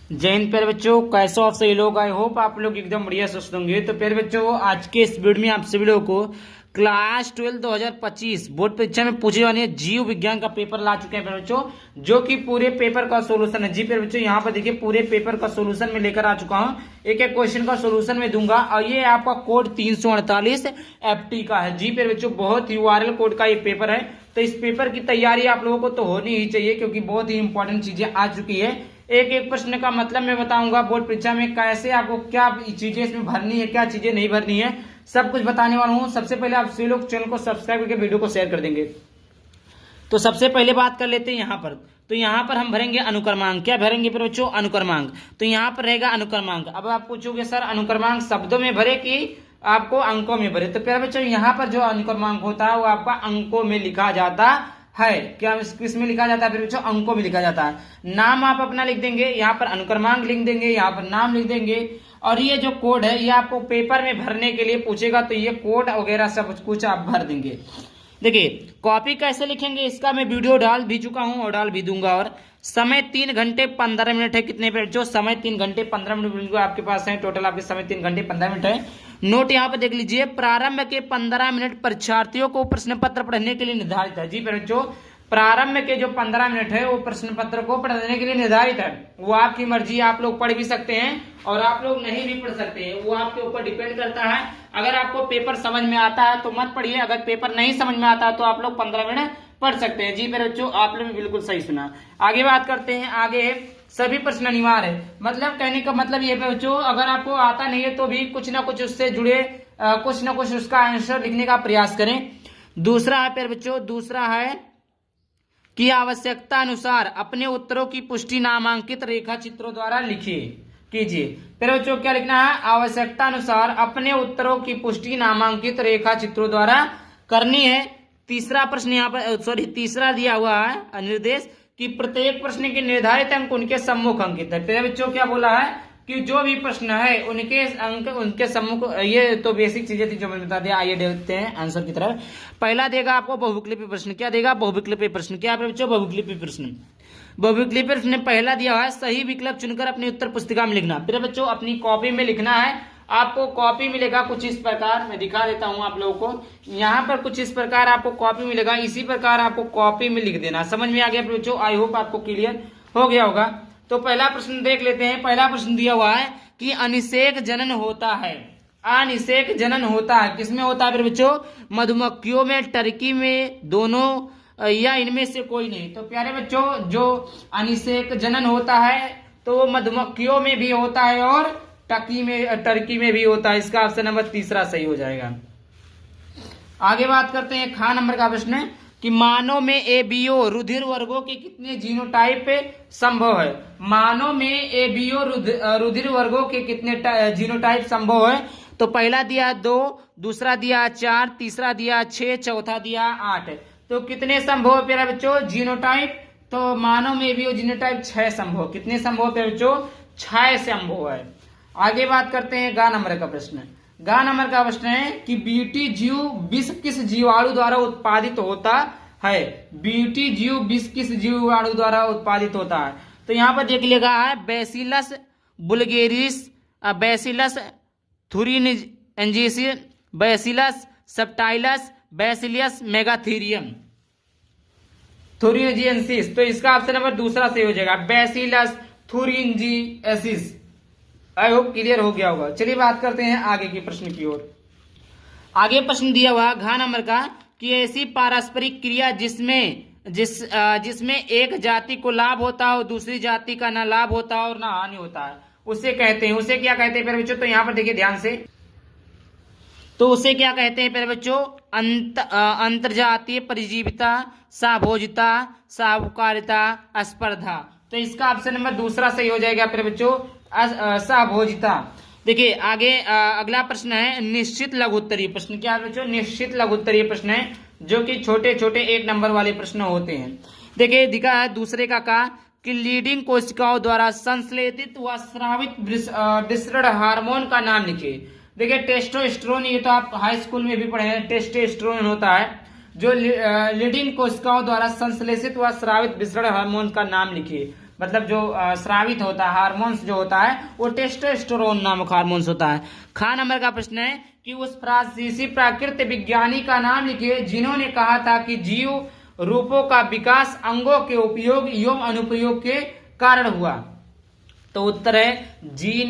जय हिंद प्यारे बच्चों, कैसे हो आप सही लोग। आई होप आप लोग एकदम बढ़िया स्वस्थ होंगे। तो प्यारे बच्चों, आज के इस वीडियो में आप सभी लोगों को क्लास 12 2025 बोर्ड परीक्षा में पूछे वाले जीव विज्ञान का पेपर ला चुके हैं प्यारे बच्चों, जो कि पूरे पेपर का सोल्यूशन है। जी प्यारे बच्चों, यहाँ पर देखिए पूरे पेपर का सोल्यूशन में लेकर आ चुका हूँ। एक एक क्वेश्चन का सोल्यूशन में दूंगा और ये आपका कोड 348 FT का है। जी प्यारे बच्चों, बहुत URL कोड का ये पेपर है। तो इस पेपर की तैयारी आप लोगों को तो होनी ही चाहिए, क्योंकि बहुत ही इंपॉर्टेंट चीजें आ चुकी है। एक एक प्रश्न का मतलब मैं बताऊंगा बोर्ड परीक्षा में कैसे आपको क्या चीजें इसमें भरनी है, क्या चीजें नहीं भरनी है, सब कुछ बताने वाला हूं। सबसे पहले आप सभी लोग चैनल को सब्सक्राइब करके वीडियो को शेयर कर देंगे। तो सबसे पहले बात कर लेते हैं यहाँ पर। तो यहाँ पर हम भरेंगे अनुक्रमांक। क्या भरेंगे फिर बच्चों? अनुक्रमांक। तो यहाँ पर रहेगा अनुक्रमांक। अब आप पूछोगे सर अनुक्रमांक शब्दों में भरे कि आपको अंकों में भरे? तो प्यारे बच्चों, यहाँ पर जो अनुक्रमांक होता है वो आपका अंकों में लिखा जाता है। क्या किस में लिखा जाता है फिर बच्चों? अंकों में लिखा जाता है। नाम आप अपना लिख देंगे, यहाँ पर अनुक्रमांक लिख देंगे, यहाँ पर नाम लिख देंगे। और ये जो कोड है ये आपको पेपर में भरने के लिए पूछेगा, तो ये कोड वगैरह सब कुछ आप भर देंगे। देखिए कॉपी कैसे लिखेंगे इसका मैं वीडियो डाल भी चुका हूं और डाल भी दूंगा। और समय 3 घंटे 15 मिनट है। कितने मिनट? जो समय 3 घंटे 15 मिनट आपके पास है, टोटल आपके समय 3 घंटे 15 मिनट है। नोट यहाँ पे देख लीजिए, प्रारंभ के 15 मिनट परीक्षार्थियों को प्रश्न पत्र पढ़ने के लिए निर्धारित है। जी बच्चों, प्रारंभ के जो 15 मिनट है वो प्रश्न पत्र को पढ़ने के लिए निर्धारित है। वो आपकी मर्जी, आप लोग पढ़ भी सकते हैं और आप लोग नहीं भी पढ़ सकते हैं, वो आपके ऊपर डिपेंड करता है। अगर आपको पेपर समझ में आता है तो मत पढ़िए, अगर पेपर नहीं समझ में आता तो आप लोग 15 मिनट पढ़ सकते हैं। जी मेरे बच्चों, आप लोग बिल्कुल सही सुना। आगे बात करते हैं। आगे सभी प्रश्न अनिवार्य है। मतलब कहने का मतलब ये बच्चों, अगर आपको आता नहीं है तो भी कुछ ना कुछ उससे जुड़े कुछ ना कुछ उसका आंसर लिखने का प्रयास करें। दूसरा है प्यारे बच्चों, दूसरा है कि आवश्यकता अनुसार अपने उत्तरों की पुष्टि नामांकित रेखा चित्रों द्वारा लिखिए कीजिए। फिर बच्चों क्या लिखना है? आवश्यकता अनुसार अपने उत्तरों की पुष्टि नामांकित रेखा चित्रों द्वारा करनी है। तीसरा प्रश्न यहाँ पर तीसरा दिया हुआ है निर्देश कि प्रत्येक प्रश्न के निर्धारित अंक उनके सम्मुख अंकित है। फिर बच्चों क्या बोला है कि जो भी प्रश्न है उनके अंक उनके सम्मुख। ये तो बेसिक चीजें थी जो मैंने बता दिया। आइए देखते हैं आंसर की तरफ। पहला देगा आपको बहुविकल्पीय प्रश्न। क्या देगा? बहुविकल्पीय प्रश्न। क्या बच्चों? बहुविकल्पीय प्रश्न। बहुविकल्पीय प्रश्न पहला दिया हुआ है, सही विकल्प चुनकर अपनी उत्तर पुस्तिका में लिखना। फिर बच्चों अपनी कॉपी में लिखना है। आपको कॉपी मिलेगा कुछ इस प्रकार, मैं दिखा देता हूं आप लोगों को। यहाँ पर कुछ इस प्रकार आपको कॉपी मिलेगा, इसी प्रकार आपको कॉपी में लिख देना। समझ में आ गया बच्चों? आई होप आपको क्लियर हो गया होगा। तो पहला प्रश्न देख लेते हैं। पहला प्रश्न दिया हुआ है कि अनिषेक जनन होता है। अनिषेक जनन होता है किसमें होता है फिर बच्चों? मधुमक्खियों में, टर्की में, दोनों या इनमें से कोई नहीं। तो प्यारे बच्चों, जो अनिषेक जनन होता है तो वो मधुमक्खियों में भी होता है और टर्की में भी होता है। इसका ऑप्शन नंबर तीसरा सही हो जाएगा। आगे बात करते हैं। खा नंबर का प्रश्न है कि मानव में एबीओ रुधिर वर्गों के कितने जीनोटाइप संभव है? मानव में एबीओ रुधिर वर्गों के कितने जीनोटाइप संभव है? तो पहला दिया 2, दूसरा दिया 4, तीसरा दिया 6, चौथा दिया 8। तो कितने संभव है प्यारे बच्चों जीनोटाइप? तो मानव में एबीओ जीनोटाइप 6 संभव। कितने संभव है प्यारे बच्चों? 6 संभव है। आगे बात करते हैं। गा नंबर का प्रश्न। गा नंबर का प्रश्न है कि बीटी जीव विष किस जीवाणु द्वारा उत्पादित होता है? बीटी जीव विष किस जीवाणु द्वारा उत्पादित होता है? तो यहाँ पर देख लिया है Bacillus bulgaris, Bacillus thuringiensis, Bacillus subtilis, Bacillus megaterium thuringiensis. तो इसका ऑप्शन नंबर दूसरा सही हो जाएगा, Bacillus thuringiensis. I hope clear हो गया होगा। चलिए बात करते हैं आगे के प्रश्न की ओर। आगे प्रश्न दिया हुआ घ नंबर का कि ऐसी पारस्परिक क्रिया जिसमें एक जाति को लाभ होता है और दूसरी जाति का ना लाभ होता है और ना हानि होता है, उसे कहते हैं, उसे क्या कहते हैं प्यारे बच्चों? तो यहाँ पर देखिए ध्यान से, तो उसे क्या कहते हैं प्यारे बच्चों? अंतरजातीय परिजीविता, साभोजिता, साहूकारिता, स्पर्धा। तो इसका ऑप्शन नंबर दूसरा सही हो जाएगा प्यारे बच्चों, सहभोजिता। देखिए आगे अगला प्रश्न है निश्चित लघुत्तरीय प्रश्न। क्या है बच्चों? निश्चित लघुत्तरीय प्रश्न है, जो कि छोटे छोटे 1 नंबर वाले प्रश्न होते हैं। देखिए दिखा है दूसरे का कि लीडिंग कोशिकाओं द्वारा संश्लेषित व स्रावित विसरण हार्मोन का नाम लिखिए। देखिए टेस्टोस्टेरोन, ये तो आप हाई स्कूल में भी पढ़े हैं, टेस्टोस्टेरोन होता है जो लीडिंग कोशिकाओं द्वारा संश्लेषित व स्रावित विसरण हार्मोन का नाम लिखिए। मतलब जो स्रावित होता है हार्मोन्स जो होता है वो टेस्टोस्टेरोन नामक हार्मोन्स होता है। ख नंबर का प्रश्न है कि उस फ्रांसीसी प्राकृतिक विज्ञानी का नाम लिखिए जिन्होंने कहा था कि जीव रूपों का विकास अंगों के उपयोग एवं अनुप्रयोग के कारण हुआ। तो उत्तर है जीन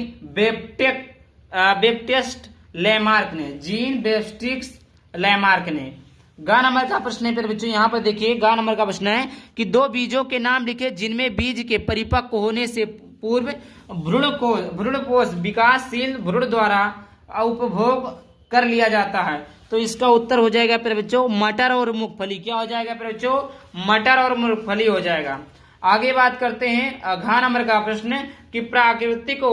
बेप्टिस्ट लेमार्क ने, जीन बेप्टिस्ट लेमार्क ने। ग नंबर का प्रश्न है फिर बच्चों, यहाँ पर देखिए ग नंबर का प्रश्न है कि दो बीजों के नाम लिखे जिनमें बीज के परिपक्व होने से पूर्व भ्रूणकोश विकासशील भ्रूण द्वारा उपभोग कर लिया जाता है। तो इसका उत्तर हो जाएगा फिर बच्चों मटर और मूंगफली। क्या हो जाएगा फिर बच्चों? मटर और मूंगफली हो जाएगा। आगे बात करते हैं घ नंबर का प्रश्न कि प्राकृतिक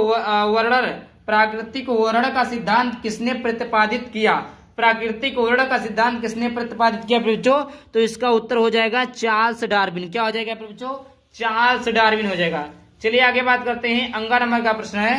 वर्णन का सिद्धांत किसने प्रतिपादित किया? प्राकृतिक वर्णन का सिद्धांत किसने प्रतिपादित किया बच्चों? तो इसका उत्तर हो जाएगा चार्ल्स डार्विन। क्या हो जाएगा बच्चों? चार्ल्स डार्विन हो जाएगा। चलिए आगे बात करते हैं। अंगा नंबर का प्रश्न है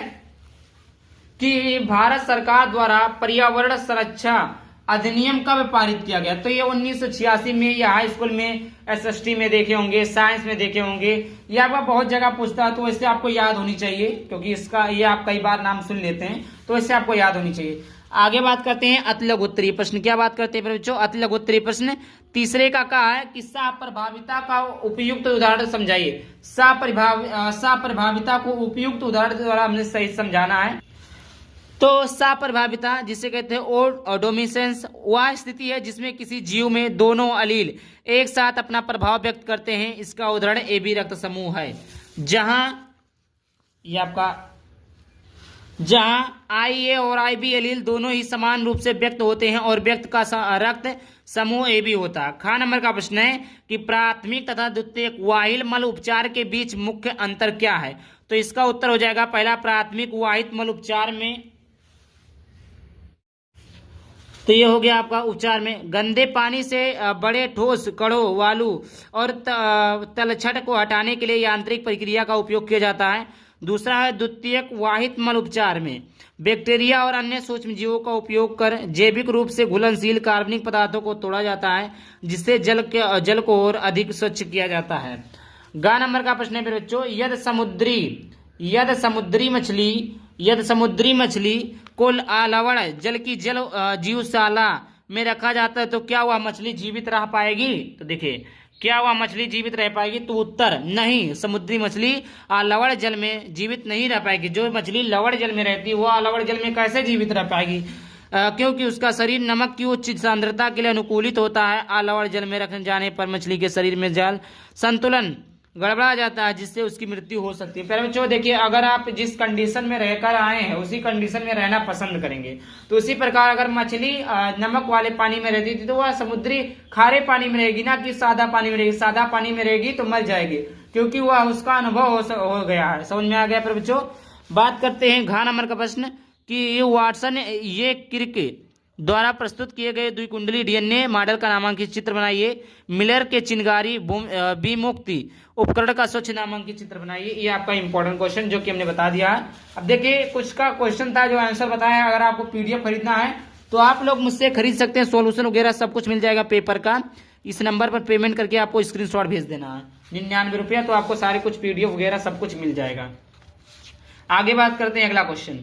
कि भारत सरकार द्वारा पर्यावरण संरक्षा अधिनियम कब पारित किया गया? तो ये 1986 में, या हाई स्कूल में एसएसटी में देखे होंगे, साइंस में देखे होंगे, या आपका बहुत जगह पूछता है, तो इससे आपको याद होनी चाहिए क्योंकि इसका ये आप कई बार नाम सुन लेते हैं, तो इससे आपको याद होनी चाहिए। आगे बात करते हैं अति लघु उत्तरीय प्रश्न। क्या बात करते हैं बच्चों? अति लघु उत्तरीय प्रश्न तीसरे का कहा है कि सप्रभाविता का उपयुक्त उदाहरण समझाइए। सप्रभाविता को उपयुक्त उदाहरण द्वारा हमने सही समझाना है। तो सप्रभाविता जिसे कहते हैं ओडोमिसेंस वह स्थिति है जिसमें किसी जीव में दोनों अलील एक साथ अपना प्रभाव व्यक्त करते हैं। इसका उदाहरण AB रक्त समूह है, जहां IA और IB अलील दोनों ही समान रूप से व्यक्त होते हैं और व्यक्त का रक्त समूह AB होता है। ख नंबर का प्रश्न है कि प्राथमिक तथा द्वितीयक वाहिल मल उपचार के बीच मुख्य अंतर क्या है? तो इसका उत्तर हो जाएगा पहला, प्राथमिक वाहित मल उपचार में, तो ये हो गया आपका उपचार में गंदे पानी से बड़े ठोस कणों वालू और तलछट को हटाने के लिए यांत्रिक प्रक्रिया का उपयोग किया जाता है। दूसरा है द्वितीयक वाहित मल उपचार में बैक्टीरिया और अन्य सूक्ष्म जीवों का उपयोग कर जैविक रूप से घुलनशील कार्बनिक पदार्थों को तोड़ा जाता है जिससे जल को और अधिक स्वच्छ किया जाता है। ग नंबर का प्रश्न है फिर बच्चों, यदि समुद्री मछली को लवण जल की जीवशाला में रखा जाता है तो क्या वह मछली जीवित रह पाएगी? तो देखिए क्या वह मछली जीवित रह पाएगी? तो उत्तर नहीं, समुद्री मछली लवण जल में जीवित नहीं रह पाएगी। जो मछली लवण जल में रहती है वह लवण जल में कैसे जीवित रह पाएगी? क्योंकि उसका शरीर नमक की उच्च सांद्रता के लिए अनुकूलित होता है। लवण जल में रखे जाने पर मछली के शरीर में जल संतुलन गड़बड़ा जाता है जिससे उसकी मृत्यु हो सकती है। पहले बच्चों देखिए, अगर आप जिस कंडीशन में रहकर आए हैं उसी कंडीशन में रहना पसंद करेंगे, तो उसी प्रकार अगर मछली नमक वाले पानी में रहती थी तो वह समुद्री खारे पानी में रहेगी, ना कि सादा पानी में रहेगी। सादा पानी में रहेगी तो मर जाएगी क्योंकि वह उसका अनुभव हो गया है। समझ में आ गया? पर बच्चों बात करते हैं घ नंबर का प्रश्न कि वाटसन ये क्रिक द्वारा प्रस्तुत किए गए द्विकुंडली DNA मॉडल का नामांकित चित्र बनाइए। मिलर के चिनगारी विमुक्ति उपकरण का स्वच्छ नामांकित चित्र बनाइए। ये आपका इंपॉर्टेंट क्वेश्चन जो कि हमने बता दिया है। अब देखिए कुछ का क्वेश्चन था जो आंसर बताया। अगर आपको PDF खरीदना है तो आप लोग मुझसे खरीद सकते हैं। सॉल्यूशन वगैरह सब कुछ मिल जाएगा पेपर का। इस नंबर पर पेमेंट करके आपको स्क्रीनशॉट भेज देना है 99 रुपया, तो आपको सारे कुछ PDF वगैरह सब कुछ मिल जाएगा। आगे बात करते हैं अगला क्वेश्चन।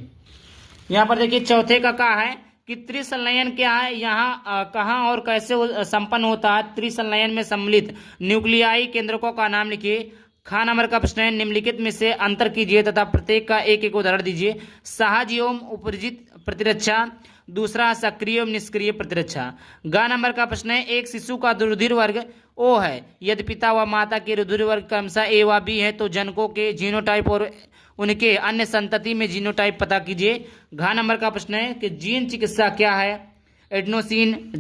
यहाँ पर देखिए चौथे का कहा है कि त्रिसंलयन क्या है, यहाँ कहाँ और कैसे संपन्न होता है। त्रिसंलयन में सम्मिलित न्यूक्लियाई केंद्रकों का नाम लिखिए। ख नंबर का प्रश्न है निम्नलिखित में से अंतर कीजिए तथा प्रत्येक का एक एक उदाहरण दीजिए। सहज एवं उपरजित प्रतिरक्षा, दूसरा सक्रिय एवं निष्क्रिय प्रतिरक्षा। ग नंबर का प्रश्न है एक शिशु का रुधिर वर्ग O है यदि पिता व माता के रुधिर वर्ग क्रमशः A व B है तो जनकों के जीनोटाइप और उनके अन्य संतति में जीनोटाइप पता कीजिए। घ नंबर का प्रश्न है कि जीन चिकित्सा क्या है। एडेनोसिन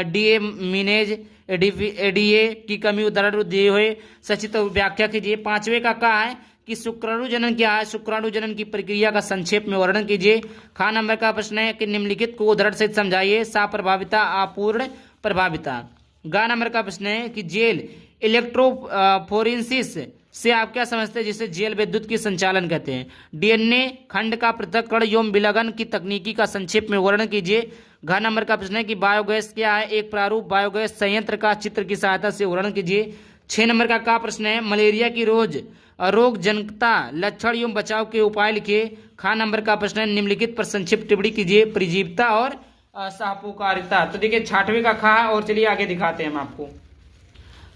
डीएमिनेज एडीए की कमी उदाहरण दिए हुए सचित्र व्याख्या कीजिए। पांचवे का कहा है कि शुक्राणु जनन क्या है। शुक्राणु जनन की प्रक्रिया का संक्षेप में वर्णन कीजिए। ख नंबर का प्रश्न है कि निम्नलिखित को उदाहरण सहित समझाइए। सप्रभाविता अपूर्ण प्रभाविता। ग नंबर का प्रश्न है कि जेल इलेक्ट्रोफोरेंसिस से आप क्या समझते हैं जिसे जेल विद्युत की संचालन कहते हैं। DNA खंड का पृथक्करण एवं विलगन की तकनीकी का संक्षेप में वर्णन कीजिए। घ नंबर का प्रश्न है कि बायोगैस क्या है। एक प्रारूप बायोगैस संयंत्र का चित्र की सहायता से वर्णन कीजिए। 6 नंबर का प्रश्न है, मलेरिया की रोग जनकता लक्षण एवं बचाव के उपाय लिखिए। खा नंबर का प्रश्न है, निम्नलिखित पर संक्षिप्त टिप्पणी कीजिए। परजीवता और साहपुकारिता। तो देखिए 6वें का खा है, और चलिए आगे दिखाते हैं हम आपको।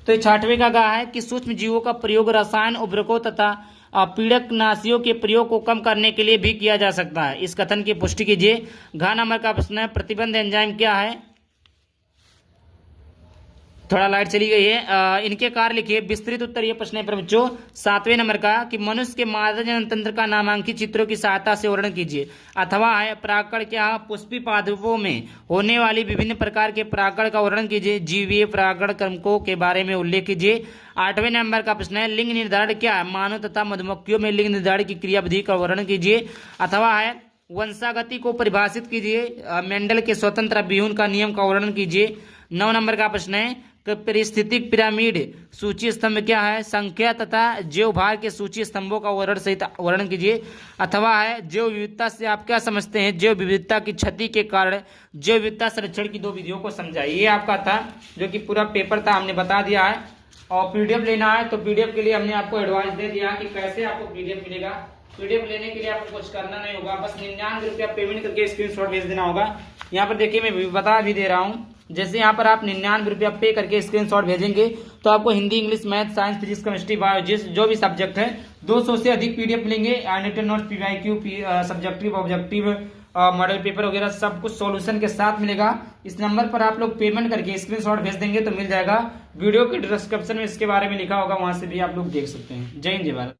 तो 6वें का कहा है कि सूक्ष्म जीवों का प्रयोग रसायन उर्वरकों तथा पीड़कनाशियों के प्रयोग को कम करने के लिए भी किया जा सकता है। इस कथन की पुष्टि कीजिए। घ नंबर का प्रश्न है, प्रतिबंध एंजाइम क्या है? थोड़ा लाइट चली गई है। इनके कार्य लिखिए। विस्तृत उत्तर ये प्रश्न है पर बच्चों 7वें नंबर का कि मनुष्य के मादा जनन तंत्र का नामांकित चित्रों की सहायता से वर्णन कीजिए। अथवा है परागकण क्या? पुष्पी पादपों में होने वाली विभिन्न प्रकार के परागकण का वर्णन कीजिए। जीवीय परागकण क्रमकों के बारे में उल्लेख कीजिए। 8वें नंबर का प्रश्न है, लिंग निर्धारण क्या है? मानव तथा मधुमक्खियों में लिंग निर्धारण की क्रियाविधि का वर्णन कीजिए। अथवा है वंशागति को परिभाषित कीजिए। मेंडल के स्वतंत्र अभियून का नियम का वर्णन कीजिए। 9 नंबर का प्रश्न है, परिस्थितिक पिरामिड सूची स्तंभ क्या है? संख्या तथा जैव भार के सूची स्तंभों का वर्णन सहित वर्णन कीजिए। अथवा है जैव विविधता से आप क्या समझते हैं? जैव विविधता की क्षति के कारण जैव विविधता संरक्षण की 2 विधियों को समझाइए। ये आपका था, जो कि पूरा पेपर था, हमने बता दिया है। और पीडीएफ लेना है तो पीडीएफ के लिए हमने आपको एडवाइस दे दिया कि कैसे आपको पीडीएफ मिलेगा। पीडीएफ लेने के लिए आपको कुछ करना नहीं होगा, बस 99 रुपया पेमेंट करके स्क्रीनशॉट भेज देना होगा। यहाँ पर देखिए मैं बता भी दे रहा हूँ, जैसे यहाँ पर आप 99 रुपया पे करके स्क्रीनशॉट भेजेंगे तो आपको Hindi, English, math, science, physics, chemistry, bio जो भी सब्जेक्ट है 200 से अधिक पीडीएफ मिलेंगे। Written notes, PYQ, subjective, objective, model paper वगैरह सब कुछ सॉल्यूशन के साथ मिलेगा। इस नंबर पर आप लोग पेमेंट करके स्क्रीनशॉट भेज देंगे तो मिल जाएगा। वीडियो के डिस्क्रिप्शन में इसके बारे में लिखा होगा, वहां से भी आप लोग देख सकते हैं। जय हिंद, जय भारत।